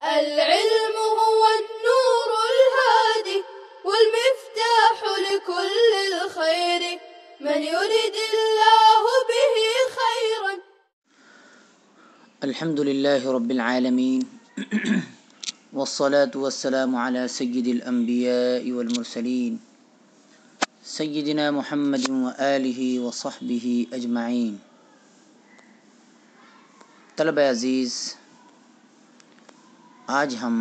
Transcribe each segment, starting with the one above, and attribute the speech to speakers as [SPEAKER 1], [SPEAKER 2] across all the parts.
[SPEAKER 1] العلم هو النور الهادي والمفتاح لكل الخير من يرد الله به خيرا.
[SPEAKER 2] الحمد لله رب العالمين والصلاة والسلام على سيد الأنبياء والمرسلين سيدنا محمد وآله وصحبه أجمعين. طلبہ عزیز، آج ہم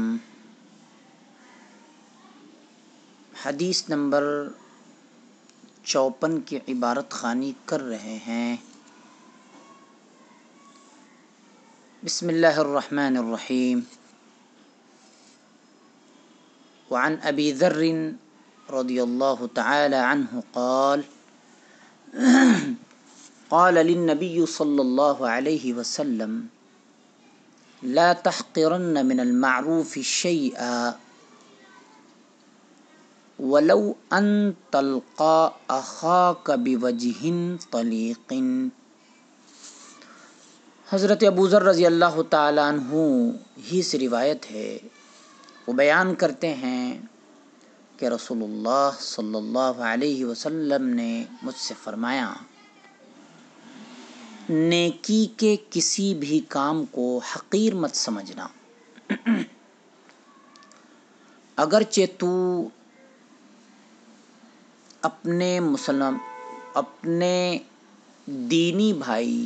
[SPEAKER 2] حدیث نمبر 54 کی عبارت خوانی کر رہے ہیں. بسم اللہ الرحمن الرحیم. وعن ابی ذر رضی اللہ تعالی عنہ قال قال للنبی صلی اللہ علیہ وسلم لا تحقرن من المعروف شيئا ولو ان تلقى اخاك بوجه طليق. حضرت ابو ذر رضی اللہ تعالیٰ عنہ ہی سے روایت ہے. وہ بیان کرتے ہیں کہ رسول اللہ صلی اللہ علیہ وسلم نے مجھ سے فرمایا، نیکی کے کسی بھی کام کو حقیر مت سمجھنا، اگرچہ تو اپنے دینی بھائی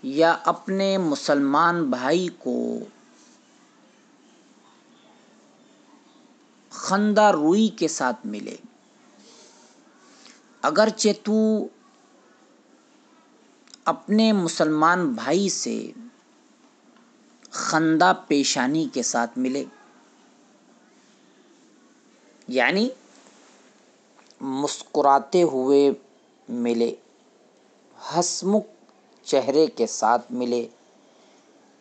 [SPEAKER 2] یا اپنے مسلمان بھائی کو خندہ روئی کے ساتھ ملے، اگرچہ تو اپنے مسلمان بھائی سے خندہ پیشانی کے ساتھ ملے، یعنی مسکراتے ہوئے ملے، ہنسمکھ چہرے کے ساتھ ملے.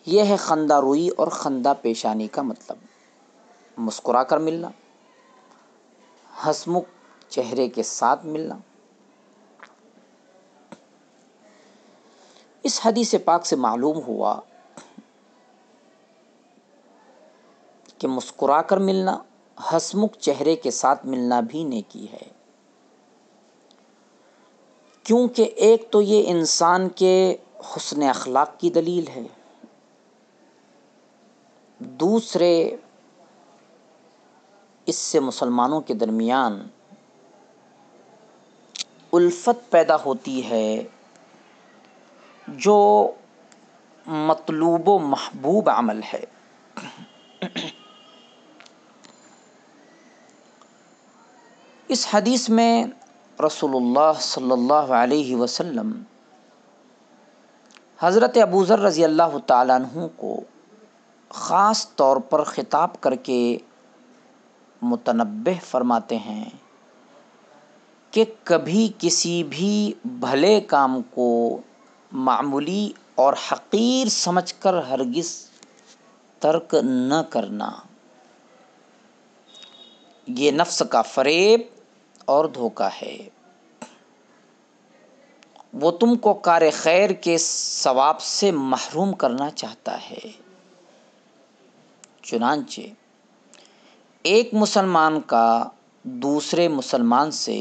[SPEAKER 2] یہ ہے خندہ روئی اور خندہ پیشانی کا مطلب. مسکرا کر ملنا، ہنسمکھ چہرے کے ساتھ ملنا. اس حدیث پاک سے معلوم ہوا کہ مسکرا کر ملنا، ہنسمکھ چہرے کے ساتھ ملنا بھی نیکی ہے، کیونکہ ایک تو یہ انسان کے حسن اخلاق کی دلیل ہے، دوسرے اس سے مسلمانوں کے درمیان الفت پیدا ہوتی ہے جو مطلوب و محبوب عمل ہے. اس حدیث میں رسول اللہ صلی اللہ علیہ وسلم حضرت ابو ذر رضی اللہ تعالیٰ عنہ کو خاص طور پر خطاب کر کے متنبہ فرماتے ہیں کہ کبھی کسی بھی بھلے کام کو معمولی اور حقیر سمجھ کر ہرگز ترک نہ کرنا. یہ نفس کا فریب اور دھوکہ ہے. وہ تم کو کار خیر کے ثواب سے محروم کرنا چاہتا ہے. چنانچہ ایک مسلمان کا دوسرے مسلمان سے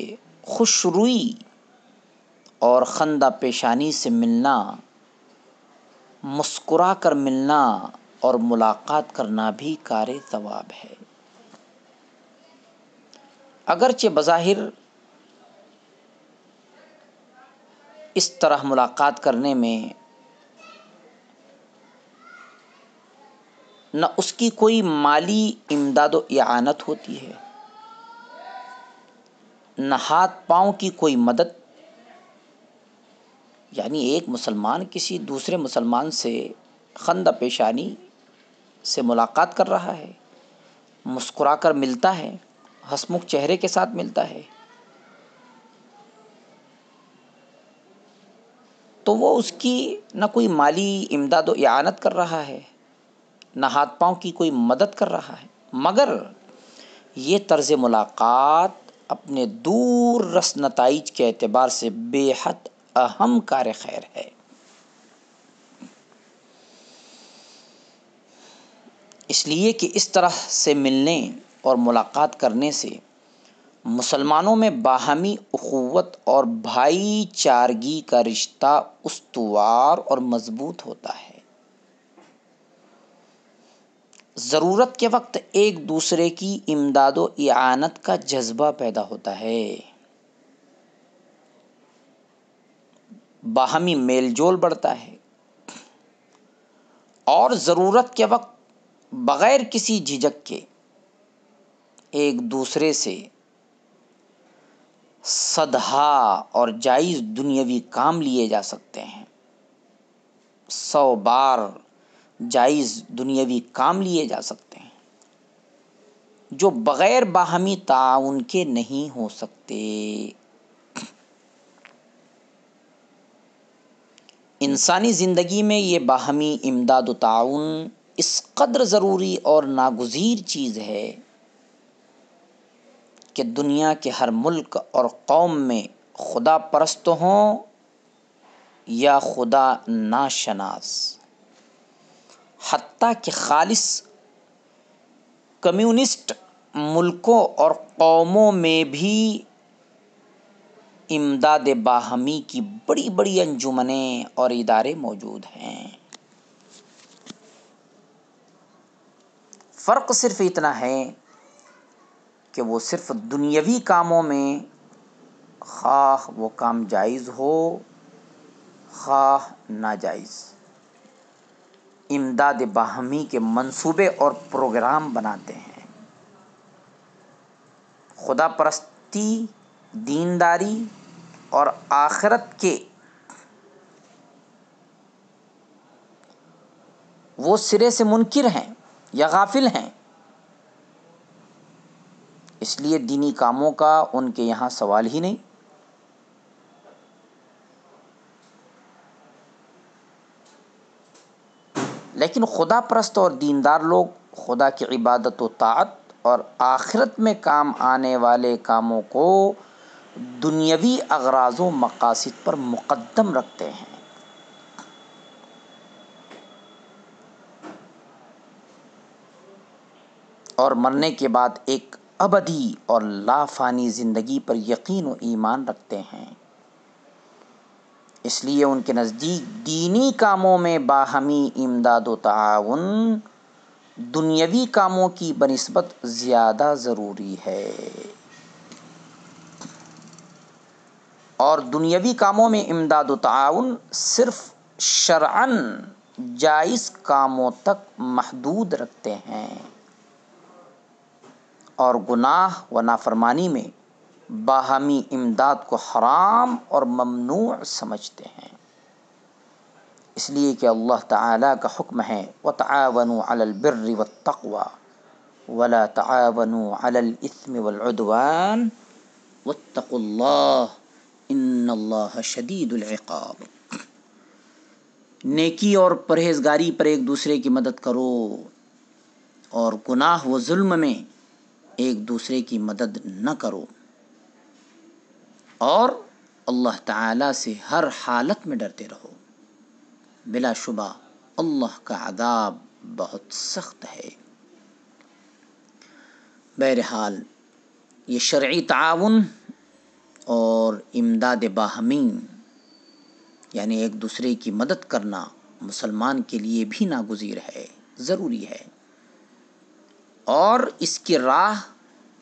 [SPEAKER 2] خوش روئی اور خندہ پیشانی سے ملنا، مسکرا کر ملنا اور ملاقات کرنا بھی کار ثواب ہے. اگرچہ بظاہر اس طرح ملاقات کرنے میں نہ اس کی کوئی مالی امداد و اعانت ہوتی ہے، نہ ہاتھ پاؤں کی کوئی مدد، یعنی ایک مسلمان کسی دوسرے مسلمان سے خندہ پیشانی سے ملاقات کر رہا ہے، مسکرا کر ملتا ہے، ہنسمکھ چہرے کے ساتھ ملتا ہے، تو وہ اس کی نہ کوئی مالی امداد و اعانت کر رہا ہے، نہ ہاتھ پاؤں کی کوئی مدد کر رہا ہے، مگر یہ طرز ملاقات اپنے دور رس نتائج کے اعتبار سے بے حد اہم کار خیر ہے. اس لیے کہ اس طرح سے ملنے اور ملاقات کرنے سے مسلمانوں میں باہمی اخوت اور بھائی چارگی کا رشتہ استوار اور مضبوط ہوتا ہے۔ ضرورت کے وقت ایک دوسرے کی امداد و اعانت کا جذبہ پیدا ہوتا ہے، باہمی میل جول بڑھتا ہے اور ضرورت کے وقت بغیر کسی جھجک کے ایک دوسرے سے صدہا اور جائز دنیاوی کام لیے جا سکتے ہیں، 100 بار جائز دنیاوی کام لیے جا سکتے ہیں جو بغیر باہمی تعاون کے نہیں ہو سکتے۔ انسانی زندگی میں یہ باہمی امداد و تعاون اس قدر ضروری اور ناگزیر چیز ہے کہ دنیا کے ہر ملک اور قوم میں خدا پرست ہوں یا خدا ناشناس، حتیٰ کہ خالص کمیونسٹ ملکوں اور قوموں میں بھی امداد باہمی کی بڑی بڑی انجمنیں اور ادارے موجود ہیں۔ فرق صرف اتنا ہے کہ وہ صرف دنیاوی کاموں میں، خواہ وہ کام جائز ہو خواہ ناجائز، امداد باہمی کے منصوبے اور پروگرام بناتے ہیں۔ خدا پرستی، دینداری اور آخرت کے وہ سرے سے منکر ہیں یا غافل ہیں، اس لیے دینی کاموں کا ان کے یہاں سوال ہی نہیں۔ لیکن خدا پرست اور دیندار لوگ خدا کی عبادت و طاعت اور آخرت میں کام آنے والے کاموں کو دنیاوی اغراض و مقاصد پر مقدم رکھتے ہیں۔ اور مرنے کے بعد ایک ابدی اور لافانی زندگی پر یقین و ایمان رکھتے ہیں۔ اس لیے ان کے نزدیک دینی کاموں میں باہمی امداد و تعاون دنیاوی کاموں کی بنسبت زیادہ ضروری ہے، اور دنیاوی کاموں میں امداد و تعاون صرف شرعاً جائز کاموں تک محدود رکھتے ہیں، اور گناہ و نافرمانی میں باہمی امداد کو حرام اور ممنوع سمجھتے ہیں۔ اس لیے کہ اللہ تعالیٰ کا حکم ہے وَتَعَاوَنُوا عَلَى الْبِرِّ وَالتَّقْوَى وَلَا تَعَاوَنُوا عَلَى الْإِثْمِ وَالْعُدْوَانِ وَاتَّقُوا اللَّهَ إِنَّ اللَّهَ شَدِيدُ الْعِقَابِ۔ نیکی اور پرہیزگاری پر ایک دوسرے کی مدد کرو، اور گناہ و ظلم میں ایک دوسرے کی مدد نہ کرو، اور اللہ تعالیٰ سے ہر حالت میں ڈرتے رہو، بلا شبہ اللہ کا عذاب بہت سخت ہے۔ بہرحال یہ شرعی تعاون اور امداد باہمی یعنی ایک دوسرے کی مدد کرنا مسلمان کے لیے بھی ناگزیر ہے، ضروری ہے، اور اس کی راہ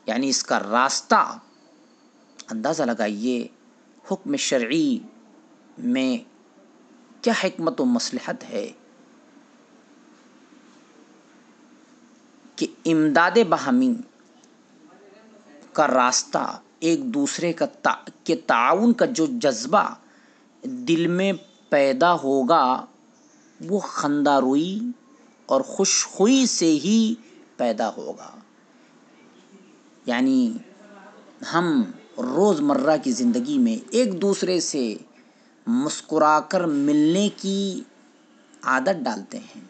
[SPEAKER 2] یعنی اس کا راستہ اندازہ لگائیے حکم شرعی میں کیا حکمت و مصلحت ہے کہ امداد باہمی کا راستہ ایک دوسرے کے تعاون کا جو جذبہ دل میں پیدا ہوگا وہ خندہ روئی اور خوش خوئی سے ہی پیدا ہوگا۔ یعنی ہم روز مرہ کی زندگی میں ایک دوسرے سے مسکرا کر ملنے کی عادت ڈالتے ہیں،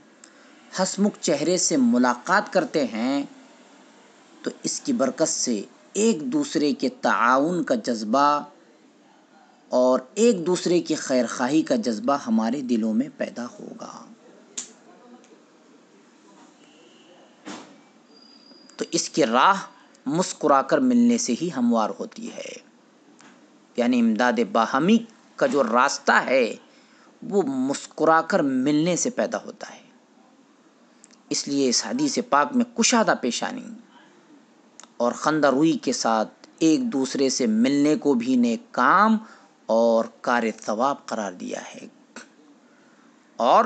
[SPEAKER 2] ہنسمکھ چہرے سے ملاقات کرتے ہیں، تو اس کی برکت سے ایک دوسرے کے تعاون کا جذبہ اور ایک دوسرے کی خیر خواہی کا جذبہ ہمارے دلوں میں پیدا ہوگا۔ اس کی راہ مسکرا کر ملنے سے ہی ہموار ہوتی ہے. یعنی امداد باہمی کا جو راستہ ہے وہ مسکرا کر ملنے سے پیدا ہوتا ہے. اس لیے اس حدیث پاک میں کشادہ پیشانی اور خندہ روئی کے ساتھ ایک دوسرے سے ملنے کو بھی نیک کام اور کار ثواب قرار دیا ہے، اور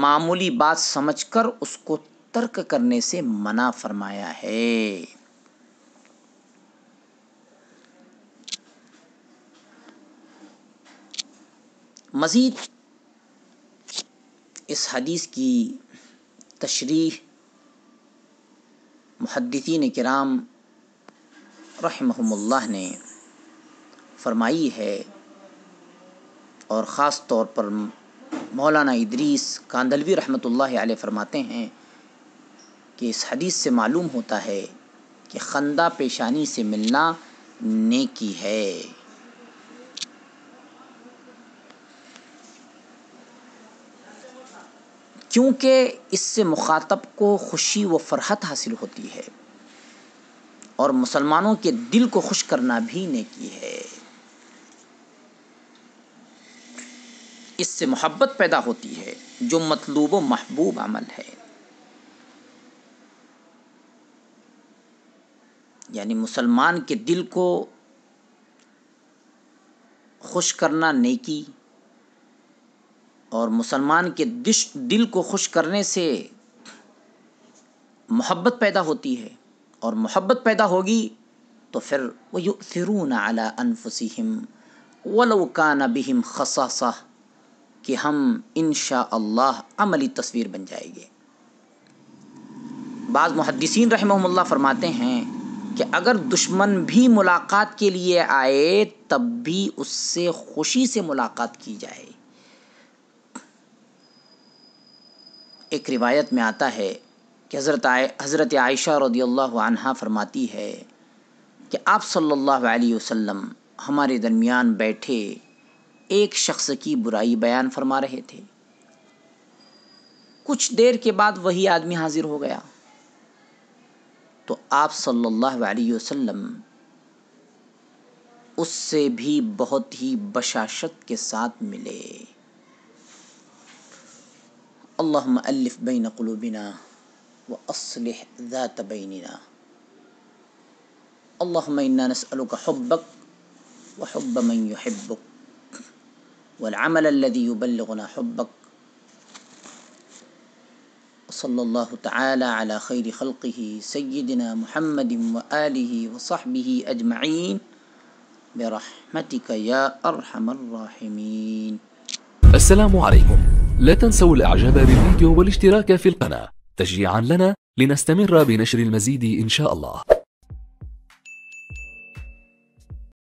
[SPEAKER 2] معمولی بات سمجھ کر اس کو ترک کرنے سے منع فرمایا ہے. مزید اس حدیث کی تشریح محدثین کرام رحمہم اللہ نے فرمائی ہے، اور خاص طور پر مولانا ادریس کاندھلوی رحمۃ اللہ علیہ فرماتے ہیں کہ اس حدیث سے معلوم ہوتا ہے کہ خندہ پیشانی سے ملنا نیکی ہے. کیونکہ اس سے مخاطب کو خوشی و فرحت حاصل ہوتی ہے، اور مسلمانوں کے دل کو خوش کرنا بھی نیکی ہے. اس سے محبت پیدا ہوتی ہے جو مطلوب و محبوب عمل ہے. یعنی مسلمان کے دل کو خوش کرنا نیکی، اور مسلمان کے دل کو خوش کرنے سے محبت پیدا ہوتی ہے، اور محبت پیدا ہوگی تو پھر وَيُؤْثِرُونَ عَلَىٰ أَنفُسِهِمْ وَلَوْ كَانَ بِهِمْ خَصَاصَةٌ کہ ہم انشاءاللہ عملی تصویر بن جائے گے. بعض محدثین رحمہم اللہ فرماتے ہیں کہ اگر دشمن بھی ملاقات کے لیے آئے تب بھی اس سے خوشی سے ملاقات کی جائے. ایک روایت میں آتا ہے کہ حضرت عائشہ رضی اللہ عنہا فرماتی ہے کہ آپ صلی اللہ علیہ وسلم ہمارے درمیان بیٹھے ایک شخص کی برائی بیان فرما رہے تھے. کچھ دیر کے بعد وہی آدمی حاضر ہو گیا تو آپ صلی اللہ علیہ وسلم اس سے بھی بہت ہی بشاشت کے ساتھ ملے. اللہم الف بین قلوبنا واصلح ذات بیننا. اللہم انا نسألک حبک وحب من یحبک والعمل الذي يبلغنا حبک. صلی اللہ تعالی علی خیر خلقہ سیدنا محمد وآلہ وصحبہ اجمعین برحمتک یا ارحم الراحمین.
[SPEAKER 3] السلام عليكم. لا تنسوا الاعجاب بالفيديو والاشتراك في القناة تشجيعا لنا لنستمر بنشر المزيد إن شاء الله.